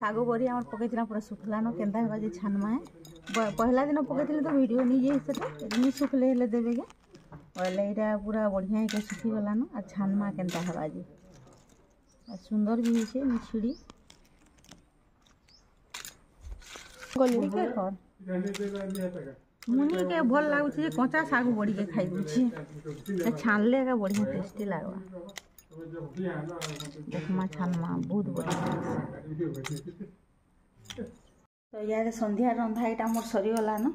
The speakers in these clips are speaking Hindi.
शाग बड़ी आम पकई पूरा सुखलान के छानमा है पहला दिन पकई तो वीडियो नहीं से सुखले देवे गे बोले यहाँ पूरा बढ़िया के सुखीगलान आ छानमा केन्ता हवा जे सुंदर भी है मिछड़ी मुनि के भल लगुच कचा साग बड़ी के खाई दूसरी छानले का बढ़िया टेस्टी लगवा उपमा छानमा बहुत बढ़िया। तो यार संध्या रंधा यहाँ मोर सरीगला न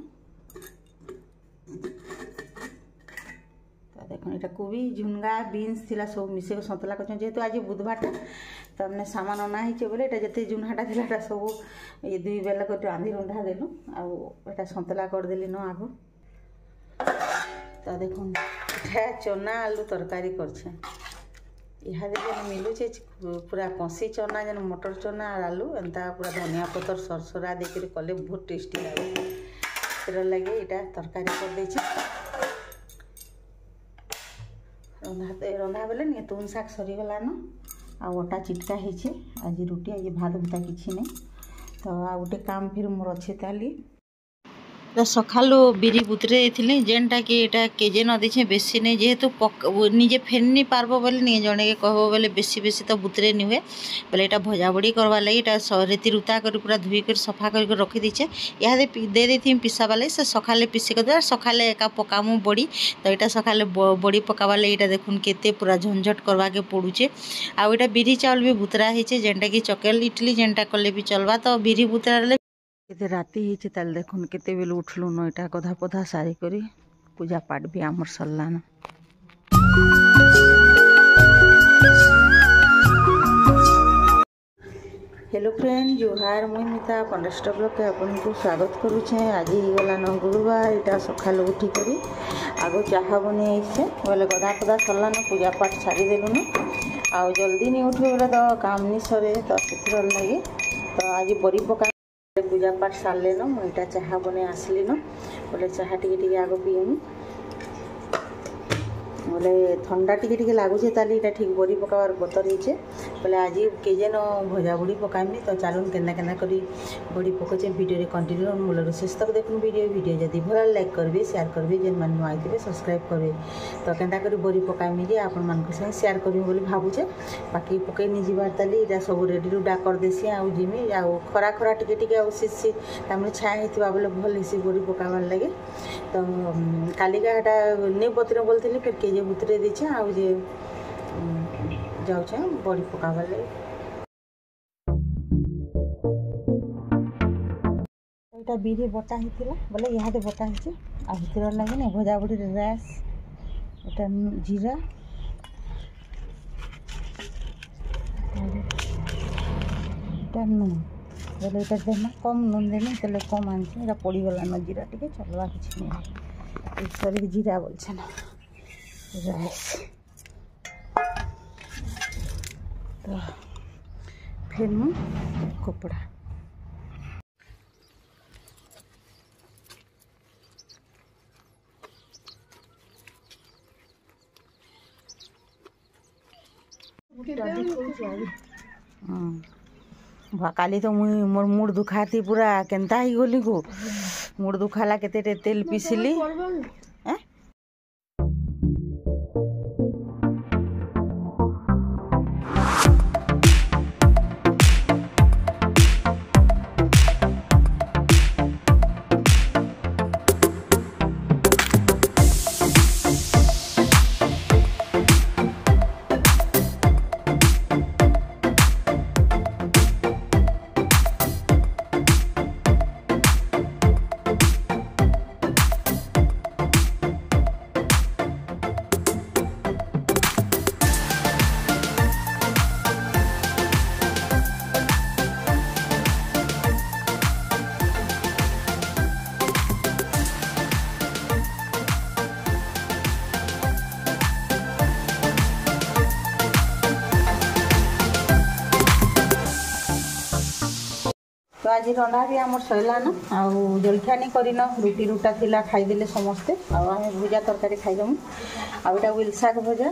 तो देख यहाँ कोबी झुनगा बीन्स थी सब मिसे सतला कर जेहेतु आज बुधवार तो हमने सामान अना ही बोले जिते झुनहाटा था सब ये 2 बेला को रांधि रंधा देलु आटा सतला करदेली न आग तो देख चना आलू तरकारी कर मिलूचे पूरा कसी चना जेन मटर चना आलू एंता पूरा धनिया पतर सरसरा देकर कले बहुत टेस्टी लगे तेर लगे यहाँ तरकारी कर दे रंधा बेले नहीं तुन शाग सरीगलान आटा चिटका है आज रुटी आज भात भूता किसी नहीं तो आ गोटे काम फिर मोर अच्छे ताली सकालू बिरी बुतरे जेनटा कि यहाँ केजे न दे बेसी नहीं जेहेतु निजे फेरनी पार्ब बोले नहीं जड़े के कह बोले बेसी बेसी तो बुतरे नहीं हुए बोले यहाँ भजा बड़ी करवा लगी रेती रुता कर पूरा धुईक सफा कर रखी दीचे यहाँ दे दी पिसा वाले से सकाले पिसी कर सकाले एका पकामु बड़ी तो यहाँ सकाले बड़ी पकावा लगी यहाँ देखुन केते पूरा झंझट करवा के पड़ुचे आउ यहाँ बिरी चाउल भी बुतरा है जेनटा कि चकेल इडली जेनटा कले भी चलवा तो बिरी बुतरा केते राति ही ताल देखुन केते बेले उठलु न इटा गधा पधा सारी करी पूजा पाठ भी आमर सरलान। हेलो फ्रेंड जुहार मुई मिता पंडस्टर ब्लॉक के अपन को स्वागत करुचे आज ही गलान गुरुवार इटा सकाल उठी करी आगो चाहा बने बोले गधा पधा सरलान पूजा पाठ सारी देलु न आ जल्दी नहीं उठे बोले तो काम नहीं सरे तो से लगे तो आज बड़ी पका पूजा पाठ सारे न मुझे चाहा बने आसली न बोले चाहा टी आग पीएमु बोले ठंडा टी लगुचे ताली यहाँ ठीक बड़ी पकावर बतर होचे बोले आज केजे न भजा बड़ी पकामी तो चलून केना करी बड़ी पकाचे वीडियो कंटिन्यू मूल शेष तक देखुन वीडियो जदि भल लाइक करेंगे शेयर करेंगे जेन मैंने नुआ थे सब्सक्राइब करेंगे तो केन्ता करी बड़ी पकामी जे आपण मान संगे शेयर करी बोली भावुचे बाकी पकई नहीं जीवार ताली यहाँ सब रेडी रुडा कर देसी आउ जिमी आउ खरा खरा टिके आसी छाया होता बोले भल हेसी बड़ी पकाबार लगे तो कालिका हेटा नहीं बतरे बोलती फिर केजे बुतरे दीचे आउ जे जाऊे बड़ी पकाबार लगे यहाँ बिरी बटा होता बोले यहाँ बटा होर लगे ना भजा बड़ी राइस यहाँ जीरा नून बोले यहाँ देना कम नून देनी तेल कम आनी यहाँ पड़गला न जीरा टी चलवा कि नहीं सॉरी जीरा बोलছে ना राइस तो फिर मु कपड़ा काली तो मुई मोर मुड़ दुखाती पूरा केन्ता ही गली को मुड़ दुखाला केते तेल पिसली तो आज रंधा भी आम सरलान आउ जलखिया नहीं करन रुटी रुटा थिला खाईदे समस्ते आम भुजा तरकारी खाईदमु आटा उइल शाग भजा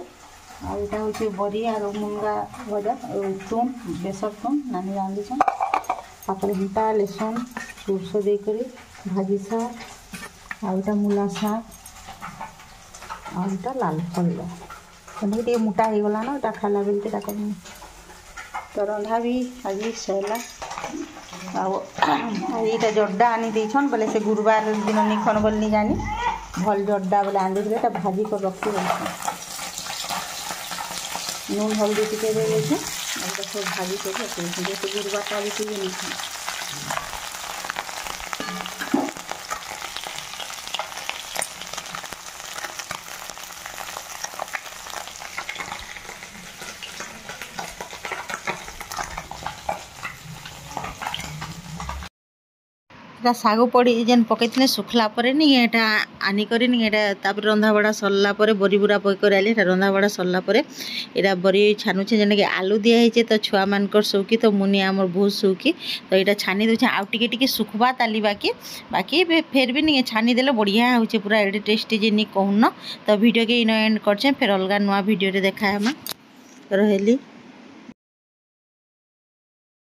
आटा हूँ बरी आर मुनगा भजा तुम बेसर तुम नानी रांधीछन तापर हिंटा लेसन सोरस देकर भाजी शाग आउटा मूला शाग आउटा लाल पड़े टे मोटा हो गला ना इटा खाला बेलते करनी तो रंधा भी आज सरला आईटा जड्डा आनी देछन बोले से गुरुवार दिन निखन बोल नहीं जानी भल जड्डा बोले आनी दे भाजी कर रखी नून हल्दी टिके दे सब भाजी कर रखी गुरुवार भी नहीं शाग पड़ी जेन पकई सुखला नहीं एटा आनिक रंधा बड़ा सरला बरी बुरा पकड़ आए रंधा बड़ा सरला यहाँ बरी छानुचे जेन कि आलू दिखाई तो छुआ मानकर सौकी तो मुनि आमर बहुत सौकी तो यहाँ छानी दूचे आउ टे सुखबा ताली बाकी फेर भी नहीं छानी देले बढ़िया हो पूरा एडे टेस्टी जे कहून तो वीडियो के इन एंड कर फिर अलग नुआ वीडियो देखा रही।